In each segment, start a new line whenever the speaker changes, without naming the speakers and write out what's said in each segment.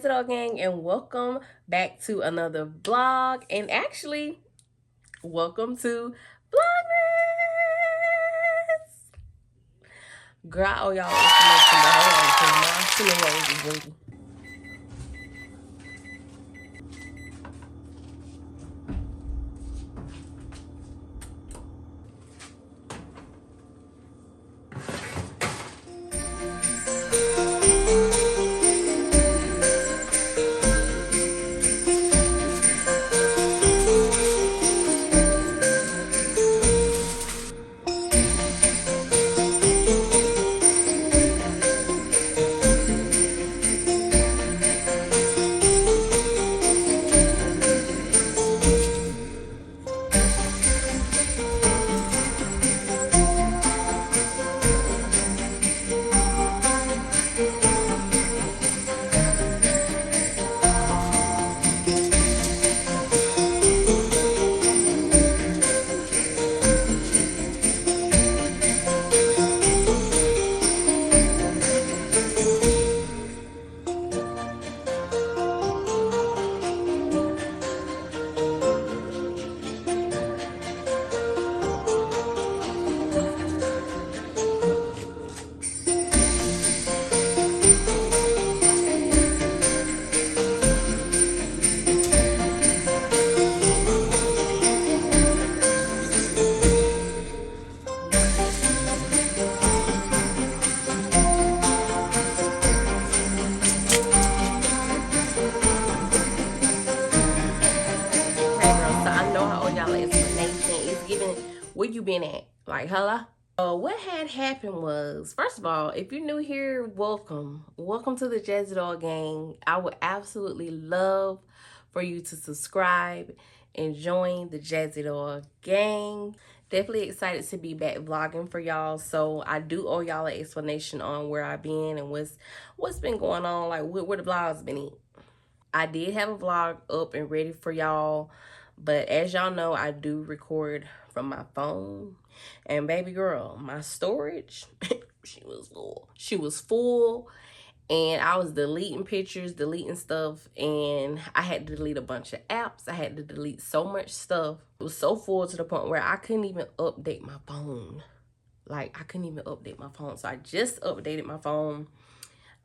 Jazzy Doll Gang, and welcome back to another vlog. And actually, welcome to Vlogmas. Girl, I owe y'all information, but hold on, because my cinnamon rolls is winky. Where you been at? Like, hello? What had happened was, first of all, if you're new here, welcome. Welcome to the Jazzy Doll Gang. I would absolutely love for you to subscribe and join the Jazzy Doll Gang. Definitely excited to be back vlogging for y'all. So I do owe y'all an explanation on where I've been and what's been going on, like where the vlogs been at. I did have a vlog up and ready for y'all, but as y'all know, I do record from my phone. And baby girl, my storage, she was full. She was full, and I was deleting pictures, deleting stuff, and I had to delete a bunch of apps. I had to delete so much stuff. It was so full to the point where I couldn't even update my phone. Like, I couldn't even update my phone. So I just updated my phone.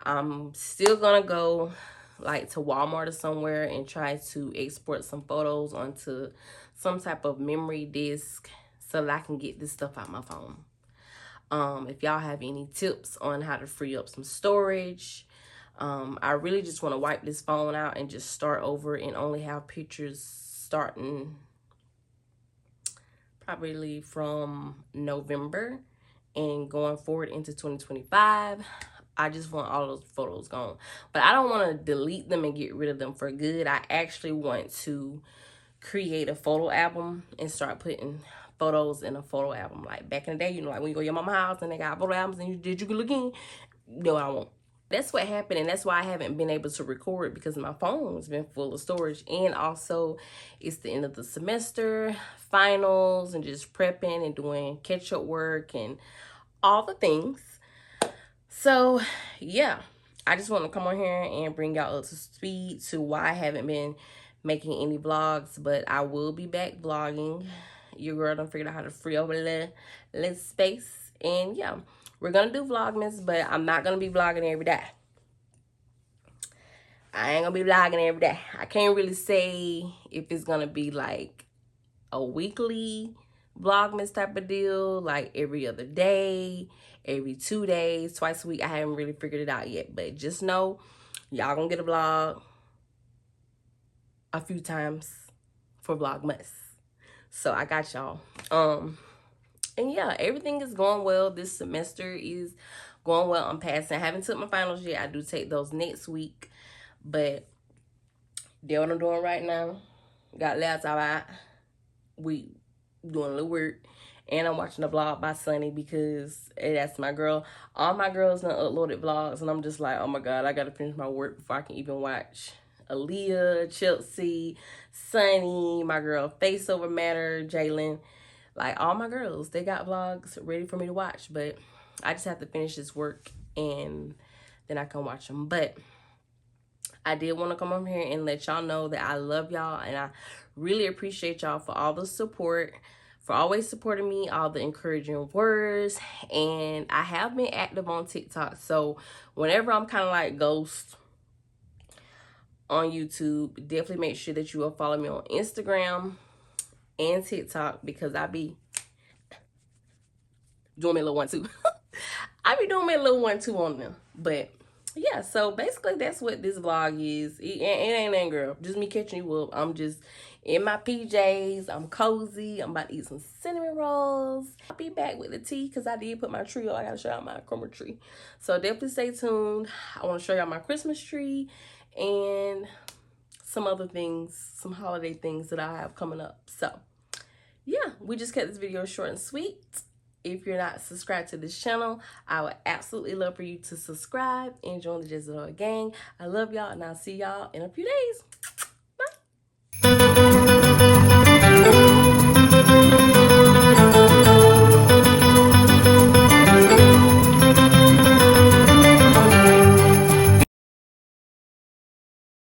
I'm still gonna go like to Walmart or somewhere and try to export some photos onto some type of memory disk so that I can get this stuff out my phone. If y'all have any tips on how to free up some storage, I really just want to wipe this phone out and just start over and only have pictures starting probably from November and going forward into 2025. I just want all those photos gone. But I don't want to delete them and get rid of them for good. I actually want to create a photo album and start putting photos in a photo album. Like back in the day, you know, like when you go to your mama's house and they got photo albums and you can look in. No, I won't. That's what happened, and that's why I haven't been able to record, because my phone's been full of storage. And also, it's the end of the semester, finals, and just prepping and doing catch-up work and all the things. So, yeah, I just want to come on here and bring y'all up to speed to why I haven't been making any vlogs, but I will be back vlogging. Your girl done figured out how to free over the little space, and yeah, we're gonna do Vlogmas, but I'm not gonna be vlogging every day. I ain't gonna be vlogging every day. I can't really say if it's gonna be like a weekly Vlogmas type of deal, like every other day, every 2 days, twice a week. I haven't really figured it out yet, but just know y'all gonna get a vlog a few times for Vlogmas. So I got y'all. And yeah, everything is going well. This semester is going well. I'm passing. I haven't took my finals yet. I do take those next week, but they're what I'm doing right now. Got laptop out. We doing a little work, and I'm watching a vlog by Sunny because that's my girl. All my girls done uploaded vlogs, and I'm just like, oh my god, I gotta finish my work before I can even watch Aaliyah, Chelsea, Sunny, my girl Face Over Matter, Jalen. Like, all my girls, they got vlogs ready for me to watch, but I just have to finish this work and then I can watch them. But I did want to come on here and let y'all know that I love y'all, and I really appreciate y'all for all the support, for always supporting me, all the encouraging words. And I have been active on TikTok, so whenever I'm kind of like ghost on YouTube, definitely make sure that you will follow me on Instagram and TikTok, because I be doing my little 1-2. I be doing my little 1-2 on them. But yeah, so basically that's what this vlog is. It ain't that, girl. Just me catching you up. I'm just in my PJs. I'm cozy. I'm about to eat some cinnamon rolls. I'll be back with the tea because I did put my tree on. I gotta show y'all my Christmas tree. So definitely stay tuned. I want to show y'all my Christmas tree and some other things, some holiday things that I have coming up. So yeah, we just kept this video short and sweet. If you're not subscribed to this channel, I would absolutely love for you to subscribe and join the Jezidal gang. I love y'all, and I'll see y'all in a few days.